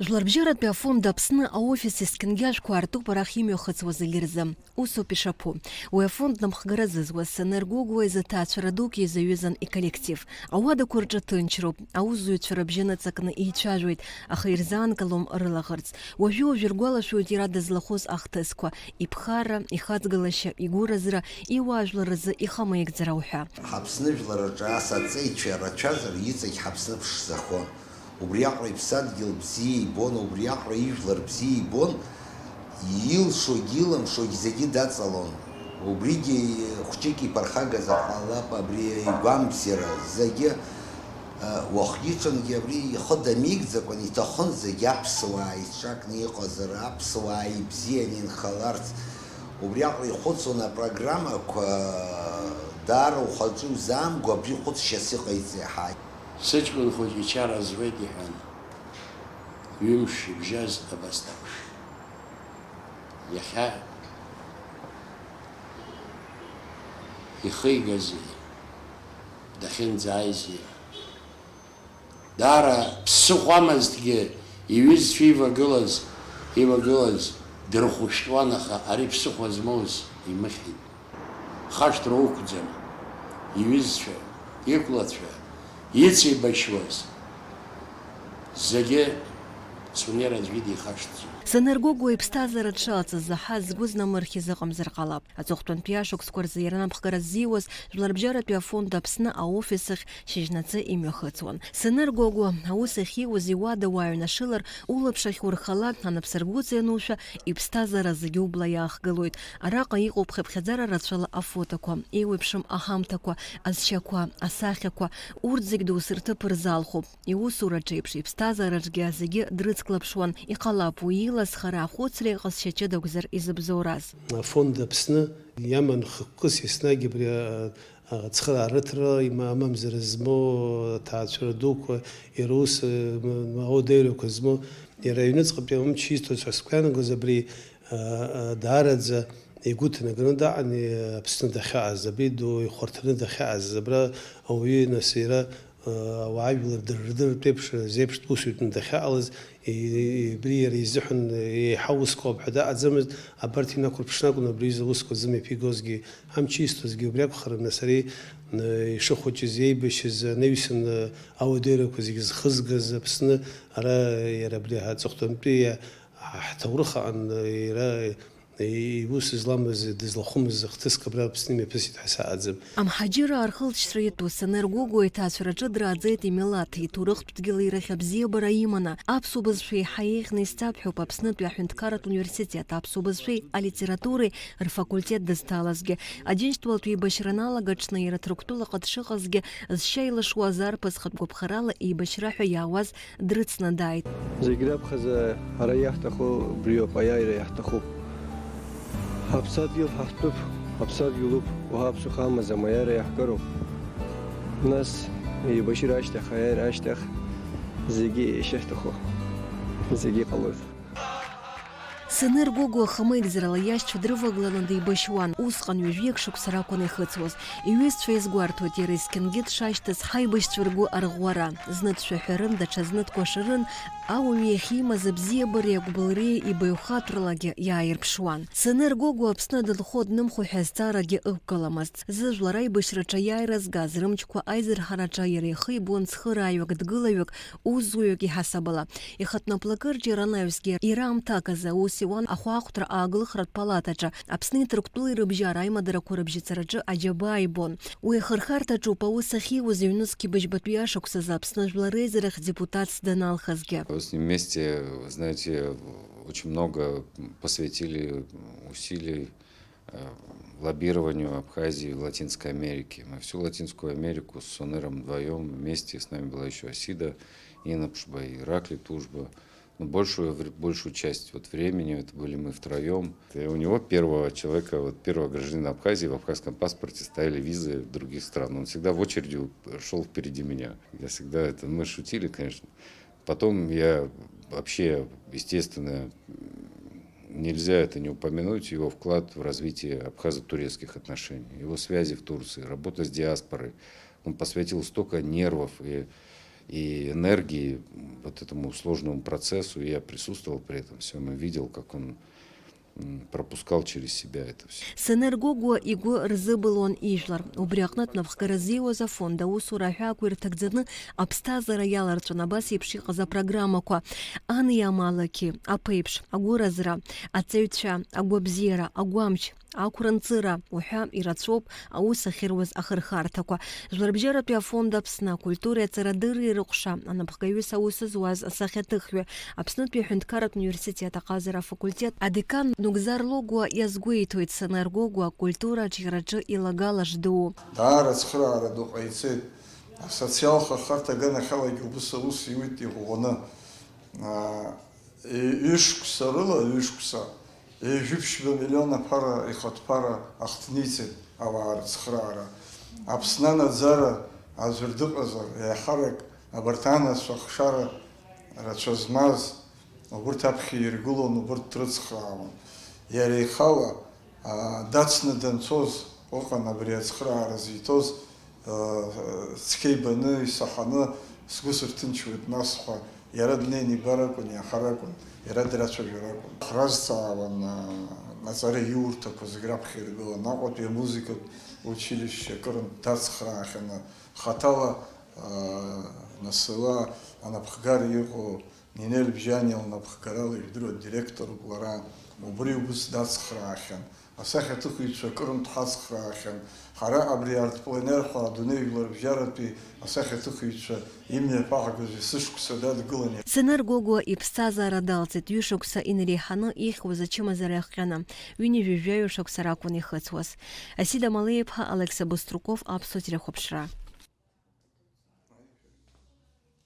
Жларбжарат фонда Аԥсны аофис есқьынгьашқәа артуп арахь имҩахыҵуаз егьырзы. Усоуп ишаԥу. Уи афонд намхгара зызуаз саныргәыгәуа изы ҭаацәара дук изаҩызан иколлектив. Ауадақәа рҿы ҭынчроуп, аусзуҩцәа рыбжьы ныҵакны еицәажәоит, аха ирзаанкылом рылаӷырӡ. Уажәы-уажәы иргәалашәоит иара дызлахәыз ахҭысқәа, иԥхарра, ихаҵгылашьа, игәыразра, иуаажәларазы ихамеигӡара уҳәа. Ҳаԥсны жәлараҿы ас аҵеицәа рацәазар иҵегь Ҳаԥсны ԥшӡахон. Убри аҟара иԥсадгьыл бзиа ибон, убри аҟара ижәлар бзиа ибон, илшогь илымшогь зегьы даҵалон. Убригьы хәҷык иԥырхагаз аҟалап, абри игәамбзиара зегьы уахгьы-ҽынгьы абри ихы дамеигӡакәан иҭахын зегьы аԥсуаа иҿакны иҟазар, аԥсуаа ибзианы инхаларц. Убри аҟара ихәыцуан апрограммақәа даара ухаҿы узаамго абри хәыцшьас иҟаиҵеит ҳаи. Сыҷкәын хәыҷ ичара зуеит иҳәан, ҩымш ибжьаз абас дақәш. Иахьа ихигази, дахьынӡааизи, даара ԥсыхәамызҭгьы иҩызцәа ивагылаз дырхәышәтәуан, аха ари ԥсыхәа змоуз имыхьит. Хашҭра уқәӡам, иҩызцәа, иқәлацәа, ицеибашьуаз зегьы сунер аӡәгьы дихашҭӡом. Саныргәыгәуа иԥсҭазаара дшалацыз заҳаз згәы знамырхьыз ыҟамзар ҟалап. Аҵыхәтәантәи ашықәсқәа рзы иара намхгара ззиуаз Жәларбжьаратәи афонд Аԥсны аофис ахь шьыжьнаҵы имҩахыҵуан. Саныргәыгәуа аус ахьиуаз иуада уааҩнашылар, улаԥш ахь урхала, анапсыргәыҵа ианушәа, иԥсҭазаара зегьы убла иаахгылоит. Араҟа иҟоуп хыԥхьаӡара рацәала афотоқәа, еиуеиԥшым аҳамҭақәа, азшьақәа, асахьақәа, урҭ зегь доусы рҭыԥ рзалхуп. Иусураҿы еиԥш иԥсҭазаараҿгьы зегьы дрыцклаԥшуан. Иҟалап уи илазхара ахәыцра иҟазшьа ҷыдақәзар изыбзоураз. Афонд Аԥсны иаман хықәкыс еснагь абри ацхыраарыҭра амамзар змоу аҭаацәара дуқәа, иара ус аудеиарақәа змоу, иара аҩныҵҟатәи амч изҭоз ҳәа сгәанагоз абри даараӡа игәы ҭанакны даҟан Аԥсны дахьааз, абри ду ихәарҭаны дахьааз, абра ауаҩы нас иара ауаажәлар дырдыртә еиԥш зеиԥш усуҩтәны дахьаҟалаз, абри иара изыҳәан еиҳа уск ауп ҳәа даҟаӡамызт. Абарҭ инақәырԥшны акәын абри изы усқәа зымҩаԥигозгьы, амч изҭозгьы убри акәхарын, нас ари ишыхәыҷыз, еибашьыз, анаҩсан ауадаҩрақәа зегьы зхызгаз Аԥсны, ара иара абри аҵыхәтәантәи ҳҭоурых аҟан иара иус зламыз, дызлахәымыз хҭыск абра Аԥсны имҩаԥысит ҳәа саҟаӡам. Амҳаџьыраа рхылҵшьҭра иатәу Саныргәыгәуа иҭаацәараҿы дааӡеит имилаҭ, иҭоурыхтә дгьыли ирахь абзиабара иманы. Аԥсуа бызшәа еиҳа еиӷьны изҵаԥҳәоуп Аԥснытәи аҳәынҭқарратә университет, аԥсуа бызшәеи алитературеи рфакультет дызҭалазгьы. Аџьынџьтәылатә еибашьра налагаҽны иара Ҭырқәтәылаҟа дшыҟазгьы, зшьа илашуаз арԥыс хатәгәаԥхарала еибашьра ҳәа иаауаз дрыцны дааит. Зегь раԥхьаӡа ҳара иаҳҭаху убриоуп, аиааира иаҳҭахуп. Ҳаԥсадгьыл ҳаҳтәуп, ҳаԥсадгьылуп, уҳаԥсуха амаӡам, аиааира иаҳгароуп. Нас еибашьра ашьҭахь, аиааира ашьҭахь зегьы ишахьҭаху, зегьы иҟалоит. Саныргәыгәуа хамеигӡарала иашьцәа дрывагыланы деибашьуан. Усҟан ҩажәиак шықәса ракәын ихыҵуаз. Иҩызцәа изгәарҭоит, иара есқьынгьы дшашьҭаз ҳаибашьцәа ргәы арӷәӷәара. Зны дшәаҳәарын, даҽазны дкәашарын, ауаҩы иахьимаз абзиабареи агәбылреи ибаҩхатәралагьы иааирԥшуан. Саныргәыгәуа Аԥсны дынхо днымхо ҳәа азҵаарагьы ықәгыламызт. Зыжәлар аибашьраҿы аиааира згаз рымчқәа аизырҳараҿы иара ихы ибон цхырааҩык, дгылаҩык, усзуҩык иҳасабала. Ихатәнаплакырџьа ранаҩсгьы ираамҭакыз аус иуан ахәаахәҭра аагылхратә палатаҿы. Аԥсни Ҭырқәтәылеи рыбжьара аимадарақәа рыбжьыҵараҿы аџьабаа ибон. Уи ахырхарҭаҿоуп аус ахьиуаз иҩнуҵҟа быжьбатәи ашықәсазы Аԥсны Жәлар Реизарахь депутатс даналхазгьы. С ним вместе, знаете, очень много посвятили усилий лоббированию Абхазии в Латинской Америке. Мы всю Латинскую Америку с Соныром вдвоем вместе, с нами была еще Асида Инапшба и Иракли Тужба. Но большую часть времени это были мы втроем. И у него первого человека, первого гражданина Абхазии в абхазском паспорте стояли визы других стран. Он всегда в очереди шел впереди меня. Я всегда мы шутили, конечно. Потом я вообще, естественно, нельзя это не упомянуть, его вклад в развитие абхазо-турецких отношений, его связи в Турции, работа с диаспорой. Он посвятил столько нервов и и энергии вот этому сложному процессу. И я присутствовал при этом всем и видел, как он пропускал через себя это все. Сенергого иго рзыбылон ижлар. Убряхнат навхкаразио за фонда усура хакуир тагдзаны абстазара яларчана бас епши за программаку. Аны ямалаки, апейпш, агуразра, ацеюча, агуабзира, агуамч, акуранцира, уха ирацоп, ауса хирваз ахархартаку. Жларбжера пя фонда псна культура царадыры рукша, анабхгаюса усызуаз сахятыхве, абснут пя хюндкарат университета казара факультет, адекан нугзарлогуа язгуитует сенергогуа культура чираджы илагала жду. Даара цхраара ду ҟаиҵеит асоциалха харта ганахьалагьы убыс аус иуит иӷәӷәаны ҩышықәса рыла ҩышықәса ҩажәиԥшьба миллион аԥара ихатәԥара ахҭниҵеит ауаа рыцхраара Аԥсны анаӡара аӡәыр дыҟазар еиҳарак абарҭ анацәа ахшара рацәа змаз убырҭ аԥхьа иргылон убырҭ дрыцхраауан иара ихала дацны данцоз ыҟан абри ацхраара зиҭоз цқьа ибаны исаҳаны сгәы сырҭынчуеит насҳәа иара днеины ибар акәын иаҳар акәын иара драцәажәар акәын хразҵаауан аҵара иурҭақәа зегь раԥхьа иргылан Аҟәатәи амузикатә училишьче акырынтә дацхраахьаны хаҭала насыла анапхгара иҟоу Нинель Бжьани лнапхгарала ижәдыруа директоруп лара убри убыс дацхраахьан асахьаҭыхыҩцәа акырынтә ҳацхраахьан ҳара абри артпленерқәа адунеи жәларбжьаратәи асахьаҭыхыҩцәа имҩаԥаҳагаз есышықәса дадгылан. Сенергогуа иԥсҭазаара далҵит ҩышықәса инреиҳаны ихьуаз ачымазара иахҟьаны ҩынҩажәижәаҩ шықәса ракәын ихыҵуаз. Асида Малеиԥҳа, Алекса Быструков, Аԥсуа телехәаԥшра.